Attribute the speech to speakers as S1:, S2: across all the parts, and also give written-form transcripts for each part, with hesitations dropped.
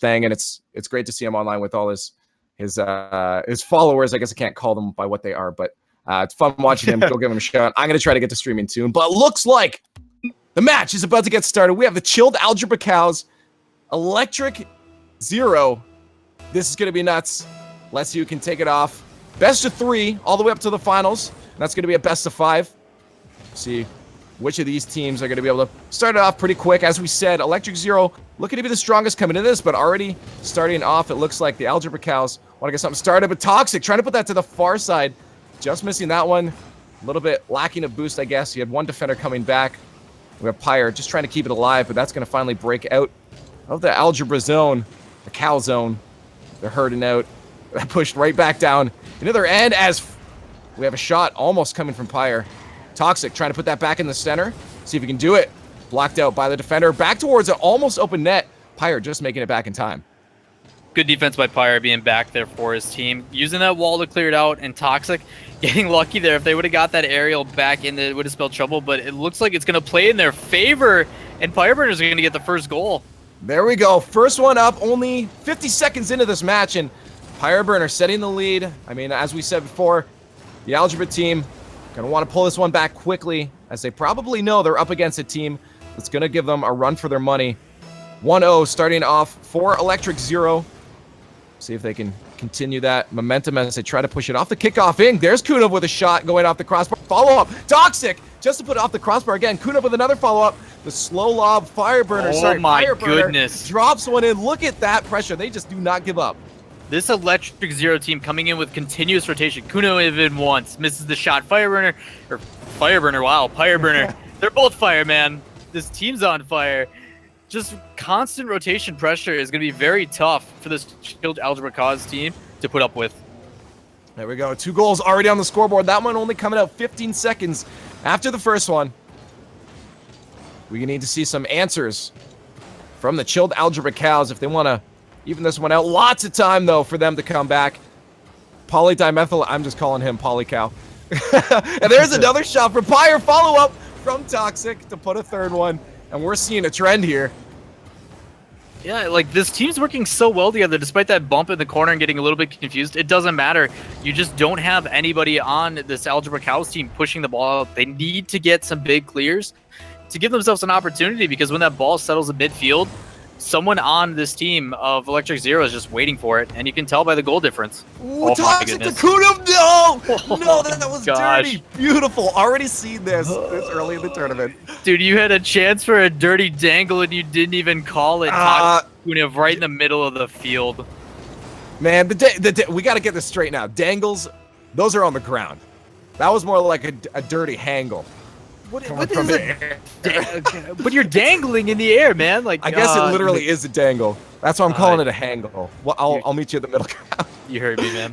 S1: thing, and it's great to see him online with all his followers. I guess I can't call them by what they are, but it's fun watching him. Go give him a shout. I'm going to try to get to streaming soon, but looks like the match is about to get started. We have the Chilled Algebra Cows, Electric Zero. This is going to be nuts. Let's see who can take it off. Best of 3, all the way up to the finals. And that's going to be a best of 5. See which of these teams are going to be able to start it off pretty quick. As we said, Electric Zero looking to be the strongest coming into this, but already starting off, it looks like the Algebra Cows want to get something started. But Toxic trying to put that to the far side. Just missing that one. A little bit lacking a boost, I guess. He had one defender coming back. We have Pyre just trying to keep it alive, but that's going to finally break out of the Algebra zone, the Cow zone. They're hurting out. That pushed right back down into their end as we have a shot almost coming from Pyre. Toxic trying to put that back in the center. See if he can do it. Blocked out by the defender. Back towards an almost open net. Pyre just making it back in time.
S2: Good defense by Pyre being back there for his team. Using that wall to clear it out, and Toxic getting lucky there. If they would have got that aerial back in, it would have spelled trouble, but it looks like it's going to play in their favor, and Fireburners are going to get the first goal.
S1: There we go. First one up, only 50 seconds into this match, and Fireburner setting the lead. I mean, as we said before, the Algebra team going to want to pull this one back quickly, as they probably know they're up against a team that's going to give them a run for their money. 1-0 starting off for Electric Zero. See if they can continue that momentum as they try to push it off the kickoff in. There's Kunov with a shot going off the crossbar. Follow-up. Toxic just to put it off the crossbar again. Kunov with another follow-up. The slow lob Fireburner.
S2: Oh my goodness.
S1: Drops one in. Look at that pressure. They just do not give up.
S2: This Electric Zero team coming in with continuous rotation. Kunov even once misses the shot. Fireburner. Wow. Fireburner. They're both fire, man. This team's on fire. Just constant rotation pressure is going to be very tough for this Chilled Algebra Cows team to put up with.
S1: There we go. 2 goals already on the scoreboard. That one only coming out 15 seconds after the first one. We need to see some answers from the Chilled Algebra Cows if they want to even this one out. Lots of time, though, for them to come back. Polydimethyl. I'm just calling him Polycow. And there's another shot for Pyre. Follow-up from Toxic to put a third one. And we're seeing a trend here.
S2: Yeah, like this team's working so well together despite that bump in the corner and getting a little bit confused. It doesn't matter. You just don't have anybody on this Algebra Cows team pushing the ball out. They need to get some big clears to give themselves an opportunity, because when that ball settles in midfield, someone on this team of Electric Zero is just waiting for it, and you can tell by the goal difference.
S1: Ooh, Toxic to Kunov! No! No, that was dirty. Beautiful. Already seen this early in the tournament.
S2: Dude, you had a chance for a dirty dangle, and you didn't even call it. Kunov right in the middle of the field.
S1: Man, we got to get this straight now. Dangles, those are on the ground. That was more like a dirty hangle.
S2: What is it? But you're dangling in the air, man. Like
S1: I guess it literally is a dangle. That's why I'm calling it a hangle. Well, I'll meet you at the middle ground.
S2: You heard me, man.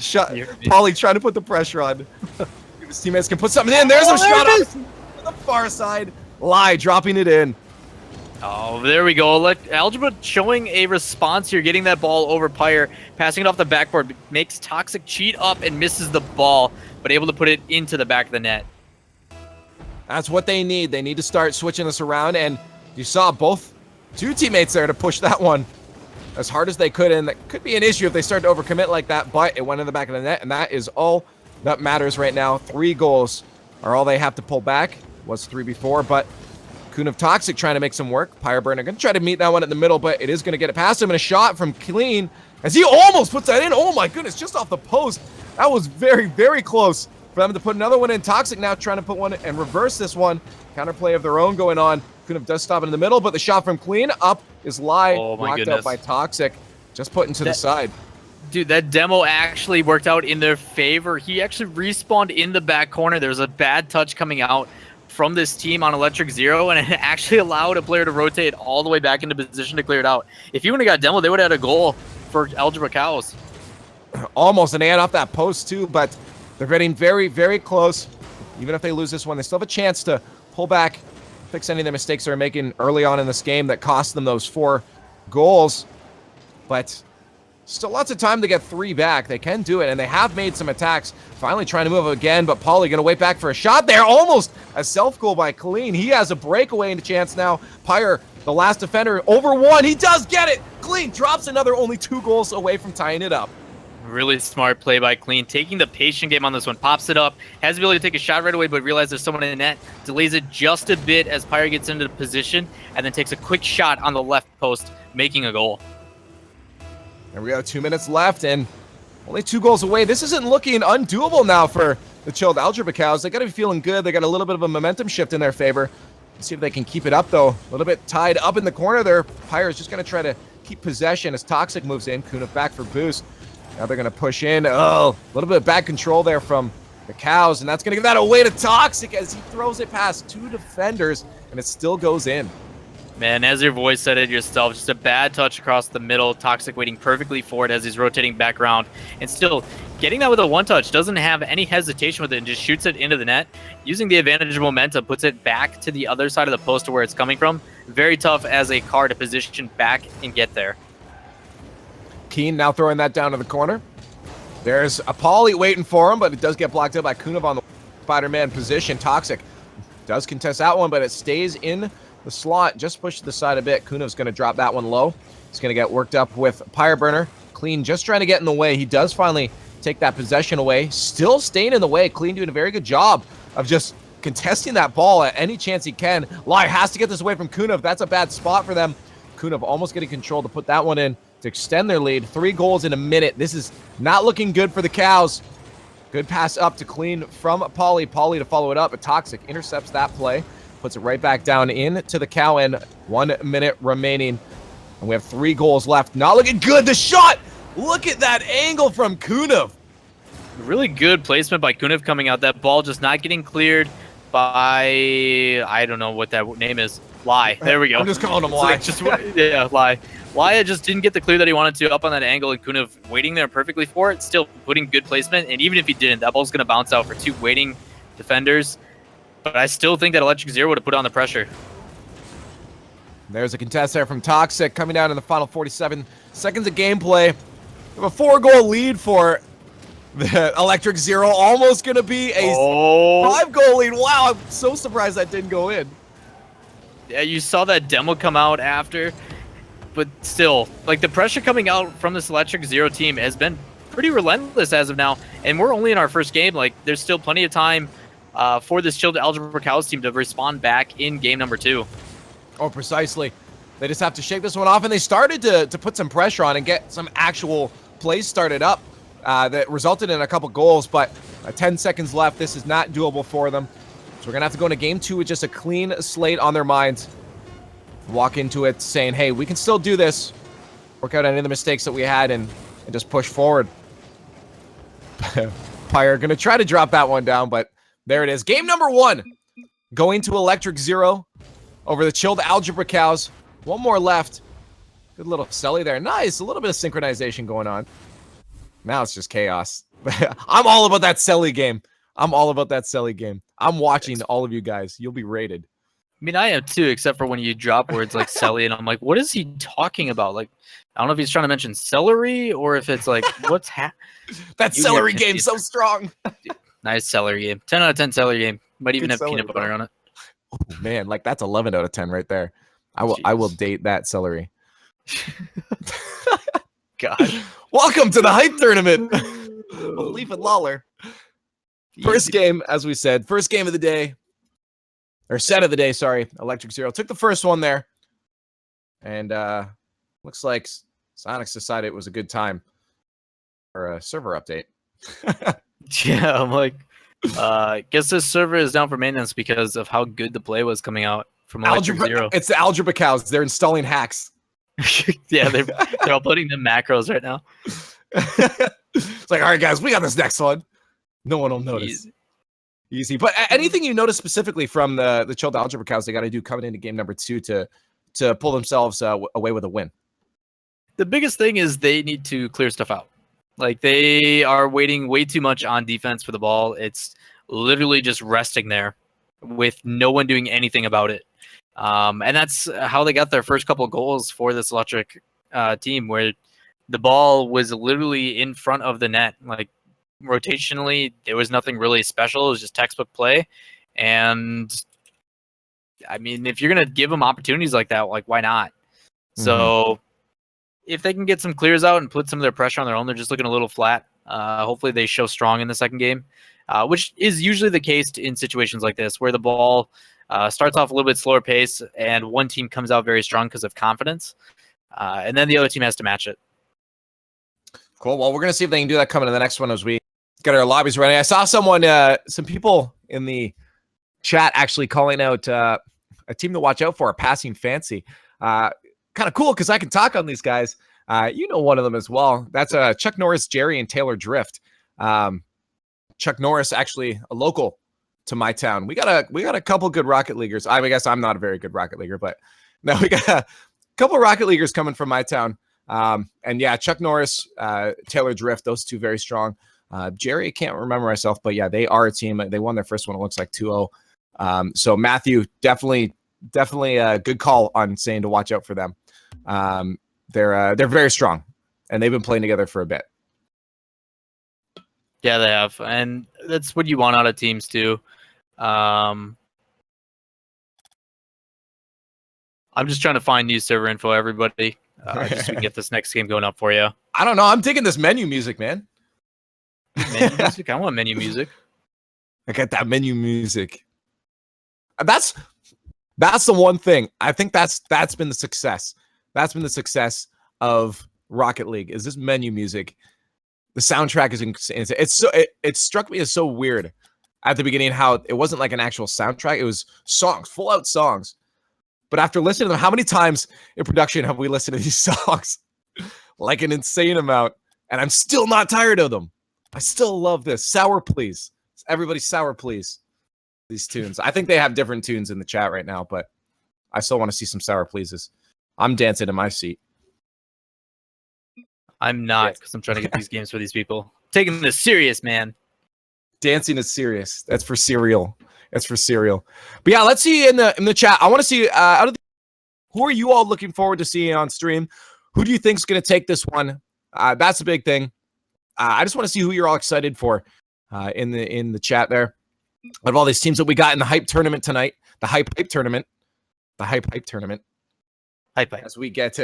S1: Polly trying to put the pressure on. His teammates can put something in. There's a shot on the far side. Lie dropping it in.
S2: Oh, there we go. Algebra showing a response here, getting that ball over Pyre, passing it off the backboard, makes Toxic cheat up and misses the ball, but able to put it into the back of the net.
S1: That's what they need. They need to start switching this around, and you saw two teammates there to push that one as hard as they could, and that could be an issue if they start to overcommit like that, but it went in the back of the net, and that is all that matters right now. 3 goals are all they have to pull back. Was 3 before, but Kunov Toxic trying to make some work. Pyreburner going to try to meet that one in the middle, but it is going to get it past him, and a shot from Clean as he almost puts that in. Oh my goodness, just off the post. That was very, very close for them to put another one in. Toxic now trying to put one and reverse this one. Counterplay of their own going on. Kunov does stop it in the middle, but the shot from Clean up is blocked out by Toxic. Just putting to the side.
S2: Dude, that demo actually worked out in their favor. He actually respawned in the back corner. There was a bad touch coming out from this team on Electric Zero, and it actually allowed a player to rotate all the way back into position to clear it out. If he wouldn't have got demoed, they would have had a goal for Algebra Cows.
S1: Almost an ad off that post too, but they're getting very, very close. Even if they lose this one, they still have a chance to pull back, fix any of the mistakes they're making early on in this game that cost them those 4 goals. But still lots of time to get 3 back. They can do it, and they have made some attacks. Finally trying to move again, but Pauly going to wait back for a shot there. Almost a self-goal by Colleen. He has a breakaway into chance now. Pyre, the last defender, over 1. He does get it. Clean drops another, only 2 goals away from tying it up.
S2: Really smart play by Clean, taking the patient game on this one. Pops it up, has the ability to take a shot right away, but realizes there's someone in the net. Delays it just a bit as Pyre gets into the position, and then takes a quick shot on the left post, making a goal.
S1: And we have 2 minutes left, and only 2 goals away. This isn't looking undoable now for the Chilled Algebra Cows. They got to be feeling good. They got a little bit of a momentum shift in their favor. Let's see if they can keep it up, though. A little bit tied up in the corner there. Pyre is just going to try to keep possession as Toxic moves in. Kunov back for boost. Now they're going to push in. Oh, a little bit of bad control there from the Cows, and that's going to give that away to Toxic as he throws it past 2 defenders, and it still goes in.
S2: Man, as your voice said it yourself, just a bad touch across the middle. Toxic waiting perfectly for it as he's rotating back around, and still getting that with a 1-touch. Doesn't have any hesitation with it and just shoots it into the net. Using the advantage of momentum, puts it back to the other side of the post to where it's coming from. Very tough as a car to position back and get there.
S1: Keen now throwing that down to the corner. There's a Pauly waiting for him, but it does get blocked up by Kunov on the Spider-Man position. Toxic does contest that one, but it stays in the slot. Just push to the side a bit. Kunov's going to drop that one low. He's going to get worked up with Pyre Burner. Clean just trying to get in the way. He does finally take that possession away. Still staying in the way. Clean doing a very good job of just contesting that ball at any chance he can. Lai has to get this away from Kunov. That's a bad spot for them. Kunov almost getting control to put that one in to extend their lead. 3 goals in a minute. This is not looking good for the Cows. Good pass up to Clean from Pauly. Pauly to follow it up, but Toxic intercepts that play. Puts it right back down in to the Cow end. 1 minute remaining. And we have 3 goals left. Not looking good. The shot! Look at that angle from Kunov.
S2: Really good placement by Kunov coming out. That ball just not getting cleared by, I don't know what that name is. Lai. There we go.
S1: I'm just calling him Lai.
S2: Yeah, Lai. Lai just didn't get the clear that he wanted to up on that angle, and Kunov waiting there perfectly for it. Still putting good placement, and even if he didn't, that ball's going to bounce out for 2 waiting defenders. But I still think that Electric Zero would have put on the pressure.
S1: There's a contest there from Toxic coming down in the final 47 seconds of gameplay. We have a 4-goal lead for the Electric Zero. Almost going to be a 5-goal lead. Wow, I'm so surprised that didn't go in.
S2: Yeah, you saw that demo come out after. But still, like, the pressure coming out from this Electric Zero team has been pretty relentless as of now. And we're only in our first game. Like, there's still plenty of time for this Chilled Algebra Cows team to respond back in game number 2.
S1: Oh, precisely. They just have to shake this one off, and they started to put some pressure on and get some actual plays started up that resulted in a couple goals, but 10 seconds left. This is not doable for them. So we're going to have to go into game 2 with just a clean slate on their minds. Walk into it saying, hey, we can still do this. Work out any of the mistakes that we had and just push forward. Pyre going to try to drop that one down, but there it is. Game number 1. Going to Electric Zero over the Chilled Algebra Cows. 1 more left. Good little Selly there. Nice. A little bit of synchronization going on. Now it's just chaos. I'm all about that Selly game. I'm all about that Selly game. I'm watching all of you guys. You'll be rated.
S2: I mean, I am too, except for when you drop words like Selly, and I'm like, what is he talking about? Like, I don't know if he's trying to mention celery or if it's like, what's
S1: that celery game's so strong.
S2: Nice celery game. 10 out of 10 celery game. Might even have peanut butter on it.
S1: Oh, man, like that's 11 out of 10 right there. I will date that celery.
S2: God.
S1: Welcome to the hype tournament. Leaf and Lawler. First game, as we said, first game of the day. Or set of the day, sorry. Electric Zero took the first one there. And looks like Sonics decided it was a good time for a server update.
S2: Yeah, I'm like, guess this server is down for maintenance because of how good the play was coming out from Electric Zero.
S1: It's the Algebra Cows. They're installing hacks.
S2: Yeah, they're uploading the macros right now.
S1: It's like, all right, guys, we got this next one. No one will notice. Easy. But anything you notice specifically from the Chilled Algebra Cows they got to do coming into game number 2 to pull themselves away with a win?
S2: The biggest thing is they need to clear stuff out. Like, they are waiting way too much on defense for the ball. It's literally just resting there with no one doing anything about it. And that's how they got their first couple of goals for this Electric team, where the ball was literally in front of the net. Like, rotationally, there was nothing really special. It was just textbook play. And I mean, if you're going to give them opportunities like that, like, why not? So if they can get some clears out and put some of their pressure on their own, they're just looking a little flat. Hopefully they show strong in the second game, which is usually the case in situations like this, where the ball starts off a little bit slower pace and one team comes out very strong because of confidence, and then the other team has to match it.
S1: Cool. Well, we're going to see if they can do that coming to the next one as we get our lobbies ready. I saw someone, some people in the chat actually calling out a team to watch out for, Passing Fancy. Kind of cool because I can talk on these guys. You know one of them as well. That's Chuck Norris, Jerry, and Taylor Drift. Chuck Norris, actually a local to my town. We got a couple good Rocket Leaguers. I guess I'm not a very good Rocket Leaguer, but no, we got a couple Rocket Leaguers coming from my town. And yeah, Chuck Norris, Taylor Drift, those two very strong. Jerry, I can't remember myself, but yeah, they are a team. They won their first one. It looks like 2-0. So Matthew, definitely a good call on saying to watch out for them. They're very strong, and they've been playing together for a bit.
S2: Yeah, they have, and that's what you want out of teams too. I'm just trying to find new server info, everybody. Just so we can get this next game going up for you.
S1: I don't know. I'm digging this menu music, man.
S2: Menu music? I want menu music.
S1: I got that menu music. That's the one thing. I think that's been the success. That's been the success of Rocket League, is this menu music. The soundtrack is insane. It struck me as so weird at the beginning how it wasn't like an actual soundtrack. It was songs, full out songs. But after listening to them, how many times in production have we listened to these songs? Like an insane amount. And I'm still not tired of them. I still love this. Sour Please. Everybody sour please. These tunes. I think they have different tunes in the chat right now, but I still want to see some sour pleases. I'm dancing in my seat.
S2: I'm not, because I'm trying to get these games for these people. Taking this serious, man.
S1: Dancing is serious. That's for cereal. That's for cereal. But yeah, let's see in the chat. I want to see who are you all looking forward to seeing on stream? Who do you think is going to take this one? That's a big thing. I just want to see who you're all excited for in the chat there. Out of all these teams that we got in the hype tournament tonight, the hype tournament. As we get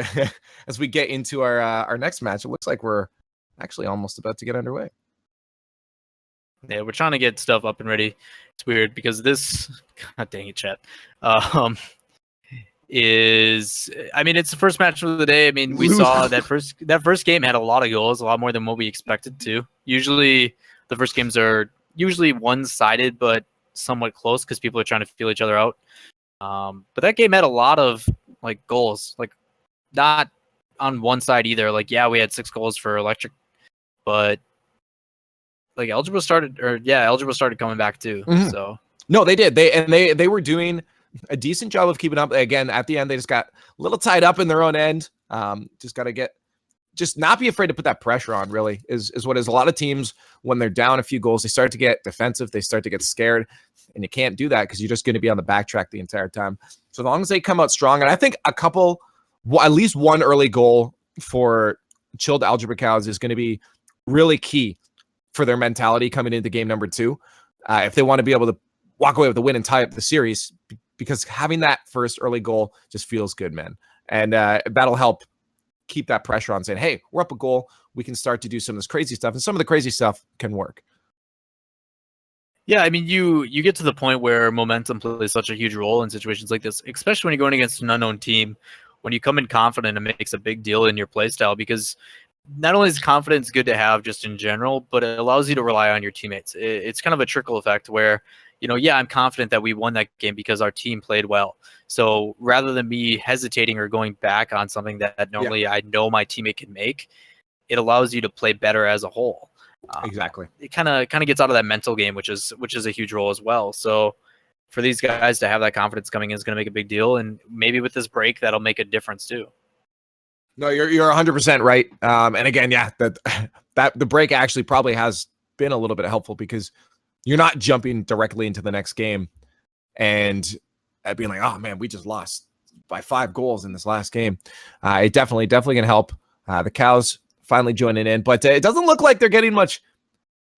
S1: into our next match, it looks like we're actually almost about to get underway.
S2: Yeah, we're trying to get stuff up and ready. It's weird because this, god dang it, chat, it's the first match of the day. I mean, we saw that first game had a lot of goals, a lot more than what we expected to. Usually, the first games are usually one-sided, but somewhat close because people are trying to feel each other out. But that game had a lot of goals, not on one side either. Yeah, we had 6 goals for Electric, but Algebra started coming back too. Mm-hmm. So
S1: no, they did. They were doing a decent job of keeping up. Again, at the end, they just got a little tied up in their own end. Just not be afraid to put that pressure on, really, is what is. A lot of teams, when they're down a few goals, they start to get defensive. They start to get scared, and you can't do that because you're just going to be on the backtrack the entire time. So as long as they come out strong, and I think at least one early goal for Chilled Algebra Cows is going to be really key for their mentality coming into game number 2. If they want to be able to walk away with the win and tie up the series, because having that first early goal just feels good, man. And that'll help keep that pressure on, saying, hey, we're up a goal. We can start to do some of this crazy stuff, and some of the crazy stuff can work.
S2: Yeah, I mean, you get to the point where momentum plays such a huge role in situations like this, especially when you're going against an unknown team. When you come in confident, it makes a big deal in your play style, because not only is confidence good to have just in general, but it allows you to rely on your teammates. It's kind of a trickle effect where, I'm confident that we won that game because our team played well. So rather than me hesitating or going back on something that normally I know my teammate can make, it allows you to play better as a whole.
S1: Exactly.
S2: It kind of gets out of that mental game, which is a huge role as well. So for these guys to have that confidence coming in is going to make a big deal, and maybe with this break that'll make a difference too.
S1: No, you're 100% right. And again, that the break actually probably has been a little bit helpful, because you're not jumping directly into the next game and being like, oh man, we just lost by 5 goals in this last game. It definitely going to help. The Cows finally joining in, but it doesn't look like they're getting much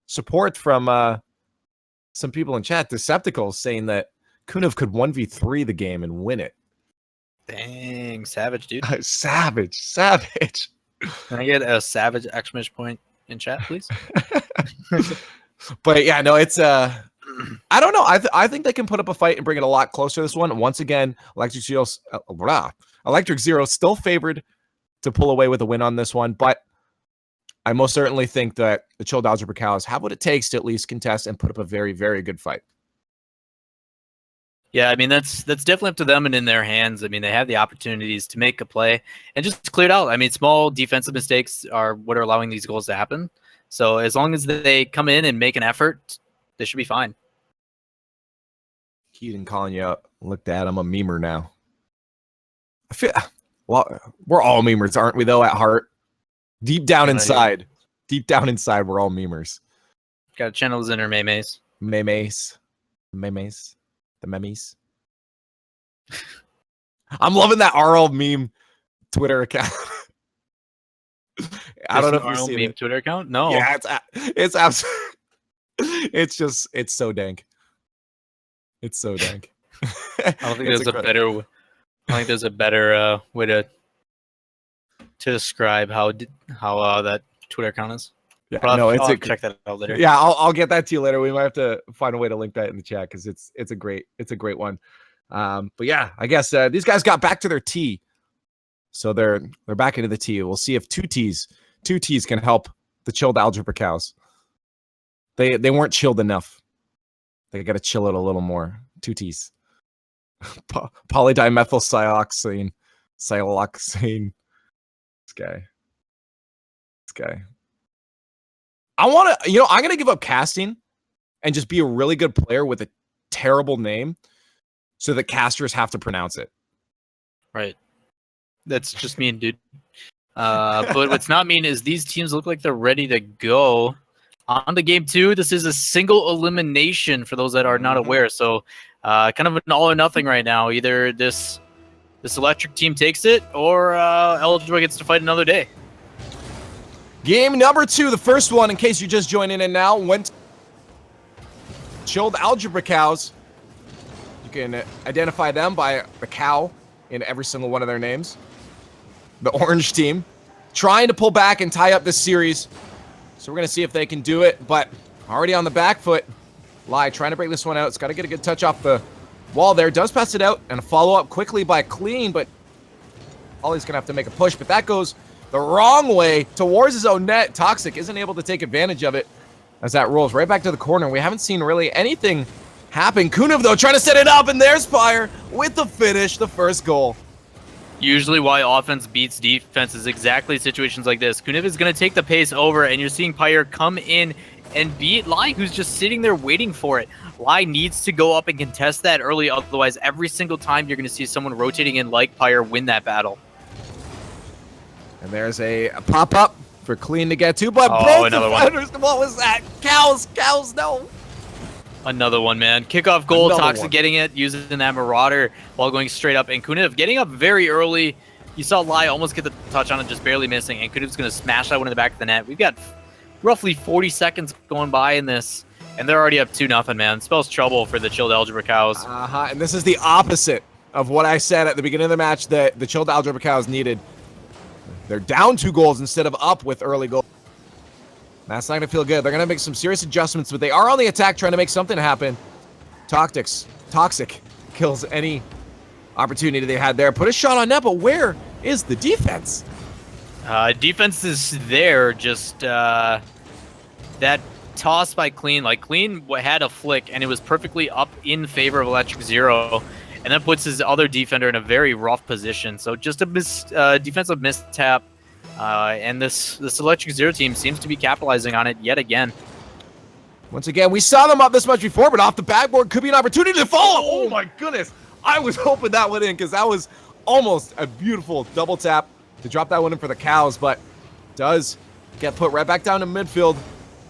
S1: support from some people in chat. Decepticles saying that Kunev could 1v3 the game and win it.
S2: Dang, savage, dude.
S1: Savage.
S2: Can I get a savage exclamation point in chat, please?
S1: But yeah, no, it's I don't know. I think they can put up a fight and bring it a lot closer. This one, once again, Electric Zero still favored to pull away with a win on this one, but I most certainly think that the Chilled Algebra Cows have what it takes to at least contest and put up a very, very good fight.
S2: Yeah, I mean, that's definitely up to them and in their hands. I mean, they have the opportunities to make a play and just clear it out. I mean, small defensive mistakes are what are allowing these goals to happen. So as long as they come in and make an effort, they should be fine.
S1: Keaton calling you out. Looked at him, a memer now. I feel, well, we're all memers, aren't we, though, at heart? Deep down inside, we're all memers.
S2: Got to channel his inner memes.
S1: The memes. I'm loving that RL meme Twitter account. I don't know if you've seen
S2: meme
S1: it.
S2: Twitter account. No.
S1: Yeah, it's absolutely. It's so dank. It's so dank.
S2: I don't think there's a better way to describe how that Twitter account is.
S1: Yeah, no,
S2: check that out later.
S1: Yeah, I'll get that to you later. We might have to find a way to link that in the chat because it's a great one. But yeah, I guess these guys got back to their T, so they're back into the T. We'll see if two T's can help the Chilled Algebra Cows. They weren't chilled enough. They got to chill it a little more. Two T's. Polydimethyl siloxane. This guy. I'm going to give up casting and just be a really good player with a terrible name so that casters have to pronounce it.
S2: Right. That's just mean, dude. But what's not mean is these teams look like they're ready to go. On to game 2, this is a single elimination for those that are not aware. So kind of an all or nothing right now. Either this electric team takes it or Algebra gets to fight another day.
S1: Game number 2, the first one, in case you're just joining in now, went Chilled Algebra Cows. You can identify them by the cow in every single one of their names. The orange team trying to pull back and tie up this series. So we're going to see if they can do it, but already on the back foot. Lai trying to break this one out. It's got to get a good touch off the wall there. Does pass it out and a follow-up quickly by Clean, but Ollie's going to have to make a push, but that goes the wrong way towards his own net. Toxic isn't able to take advantage of it as that rolls right back to the corner. We haven't seen really anything happen. Kunev, though, trying to set it up, and there's Fire with the finish, the first goal.
S2: Usually why offense beats defense is exactly situations like this. Kunev is going to take the pace over, and you're seeing Pyre come in and beat Lai, who's just sitting there waiting for it. Lai needs to go up and contest that early, otherwise every single time you're going to see someone rotating in like Pyre win that battle.
S1: And there's a pop-up for Clean to get to, but both defenders, what was that? Cows, no.
S2: Another one, man. Kickoff goal, Toxic getting it, using that Marauder while going straight up. And Kunev getting up very early. You saw Lai almost get the touch on it, just barely missing. And Kunev's going to smash that one in the back of the net. We've got roughly 40 seconds going by in this, and they're already up 2-0, man. Spells trouble for the Chilled Algebra Cows.
S1: And this is the opposite of what I said at the beginning of the match that the Chilled Algebra Cows needed. They're down 2 goals instead of up with early goals. That's not going to feel good. They're going to make some serious adjustments, but they are on the attack trying to make something happen. Toxic kills any opportunity they had there. Put a shot on net, but where is the defense?
S2: Defense is there, just that toss by Clean. Like, Clean had a flick, and it was perfectly up in favor of Electric Zero, and that puts his other defender in a very rough position. So just a defensive mistap. And this Electric Zero team seems to be capitalizing on it yet again.
S1: Once again, we saw them up this much before, but off the backboard could be an opportunity to follow. Oh my goodness. I was hoping that went in because that was almost a beautiful double tap to drop that one in for the Cows, but does get put right back down to midfield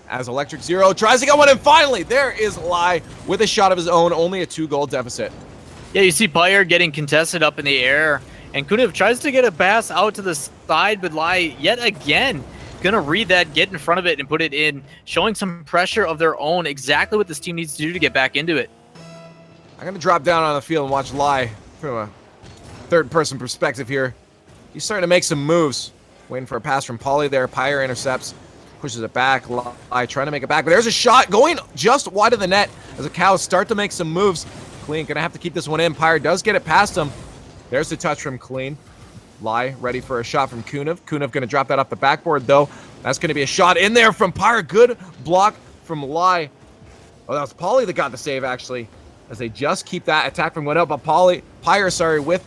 S1: as Electric Zero tries to get one in. Finally, there is Lai with a shot of his own, only a 2-goal deficit.
S2: Yeah, you see Pyre getting contested up in the air. And Kunev tries to get a pass out to the side, but Lai, yet again, gonna read that, get in front of it, and put it in, showing some pressure of their own, exactly what this team needs to do to get back into it.
S1: I'm gonna drop down on the field and watch Lai from a third-person perspective here. He's starting to make some moves. Waiting for a pass from Pauly there. Pyre intercepts, pushes it back. Lie trying to make it back, but there's a shot going just wide of the net as the Cows start to make some moves. Clean gonna have to keep this one in. Pyre does get it past him. There's the touch from Clean. Lie ready for a shot from Kunev. Kunev gonna drop that off the backboard though. That's gonna be a shot in there from Pyre. Good block from Lie. Oh, that was Pauly that got the save actually, as they just keep that attack from going up. But Pyre, sorry, with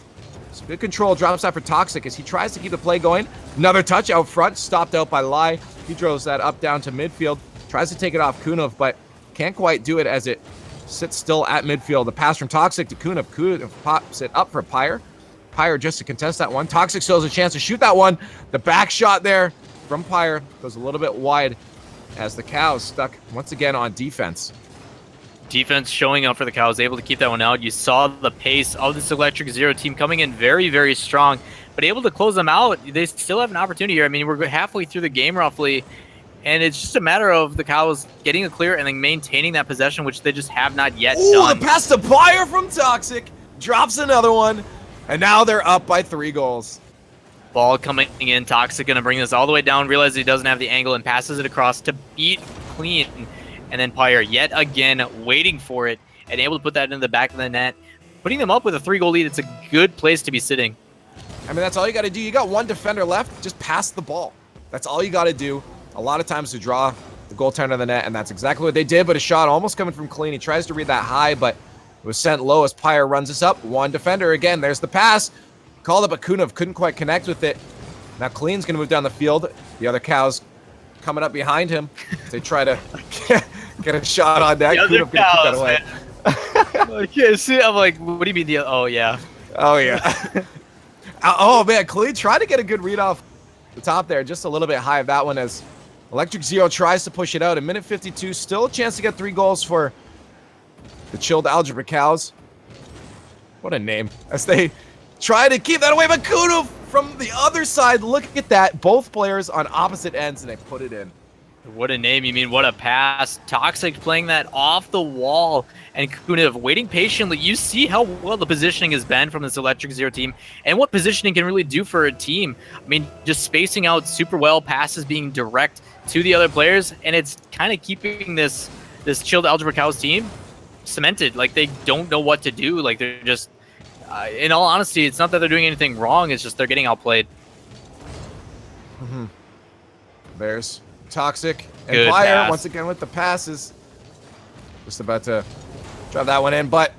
S1: some good control, drops that for Toxic as he tries to keep the play going. Another touch out front, stopped out by Lie. He throws that up down to midfield, tries to take it off Kunev, but can't quite do it as it sits still at midfield. The pass from Toxic to Kunev. Kunev pops it up for Pyre. Pyre just to contest that one. Toxic still has a chance to shoot that one. The back shot there from Pyre goes a little bit wide as the Cows stuck once again on defense.
S2: Defense showing up for the Cows, able to keep that one out. You saw the pace of this Electric Zero team coming in very, very strong, but able to close them out. They still have an opportunity here. I mean, we're halfway through the game roughly, and it's just a matter of the Cows getting a clear and then maintaining that possession, which they just have not yet done.
S1: The pass to Pyre from Toxic. Drops another one, and now they're up by 3 goals.
S2: Ball coming in. Toxic going to bring this all the way down, realizes he doesn't have the angle, and passes it across to beat Clean. And then Pyre yet again waiting for it and able to put that into the back of the net. Putting them up with a 3-goal lead, it's a good place to be sitting.
S1: I mean, that's all you got to do. You got one defender left, just pass the ball. That's all you got to do. A lot of times to draw the goaltender of the net, and that's exactly what they did, but a shot almost coming from Clean. He tries to read that high, but it was sent low as Pyre runs us up. One defender again. There's the pass. Called up, but Kunev couldn't quite connect with it. Now Clean's going to move down the field. The other Cows coming up behind him. They try to get a shot on that.
S2: The other
S1: Kunev gonna
S2: Cows,
S1: keep that away.
S2: Okay, see, I'm like, what do you mean the? Oh yeah.
S1: Oh yeah. Oh man, Clean tried to get a good read off the top there, just a little bit high of that one as Electric Zero tries to push it out. In minute 52, still a chance to get 3 goals for the Chilled Algebra Cows. What a name. As they try to keep that away, but Kunev from the other side, look at that. Both players on opposite ends, and they put it in.
S2: What a name. You mean what a pass. Toxic playing that off the wall, and Kunev waiting patiently. You see how well the positioning has been from this Electric Zero team and what positioning can really do for a team. I mean, just spacing out super well, passes being direct to the other players, and it's kind of keeping this Chilled Algebra Cows team cemented. Like, they don't know what to do. Like, they're just, in all honesty, it's not that they're doing anything wrong. It's just they're getting outplayed.
S1: There's Toxic and
S2: Good
S1: Pyre
S2: pass.
S1: once again with the passes. Just about to drive that one in, but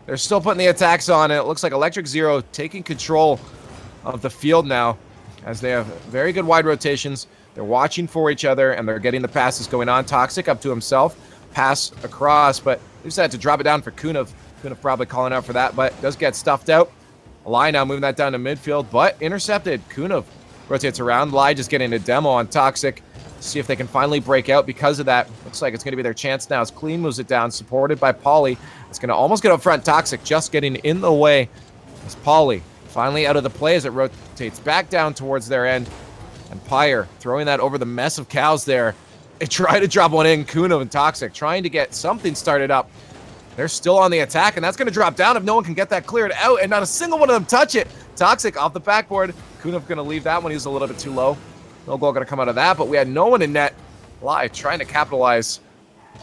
S1: they're still putting the attacks on. It looks like Electric Zero taking control of the field now, as they have very good wide rotations. They're watching for each other, and they're getting the passes going on. Toxic up to himself, pass across, but they just had to drop it down for Kunev. Kunev probably calling out for that, but does get stuffed out. Lie now moving that down to midfield, but intercepted. Kunev rotates around. Lie just getting a demo on Toxic. See if they can finally break out because of that. Looks like it's going to be their chance now as Clean moves it down, supported by Pauly. It's going to almost get up front. Toxic just getting in the way as Pauly finally out of the play as it rotates back down towards their end. And Pyre throwing that over the mess of Cows there. They try to drop one in. Kunev and Toxic trying to get something started up. They're still on the attack, and that's going to drop down if no one can get that cleared out, and not a single one of them touch it. Toxic off the backboard. Kunev going to leave that one. He was a little bit too low. No goal going to come out of that, but we had no one in net. Lie trying to capitalize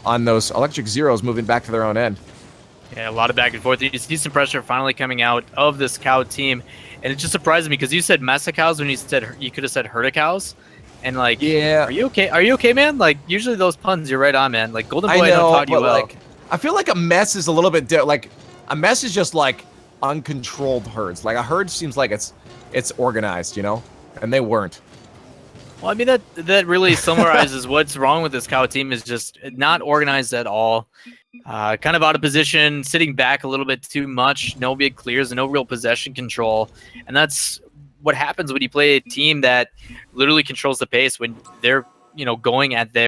S1: on those Electric Zeros moving back to their own end.
S2: Yeah, a lot of back and forth. You see some pressure finally coming out of this Cow team, and it just surprised me because you said Mesa Cows when you could have said Herda Cows, and like,
S1: yeah,
S2: are you okay? Are you okay, man? Like, usually those puns, you're right on, man. Like, Golden Boy, I don't taught you well.
S1: Like, I feel like a mess is a little bit like a mess is just like uncontrolled herds. Like a herd seems like it's organized, you know, and they weren't.
S2: Well, I mean, that really summarizes what's wrong with this Cow team, is just not organized at all. Kind of out of position, sitting back a little bit too much, no big clears, and no real possession control. And that's what happens when you play a team that literally controls the pace when they're, going at their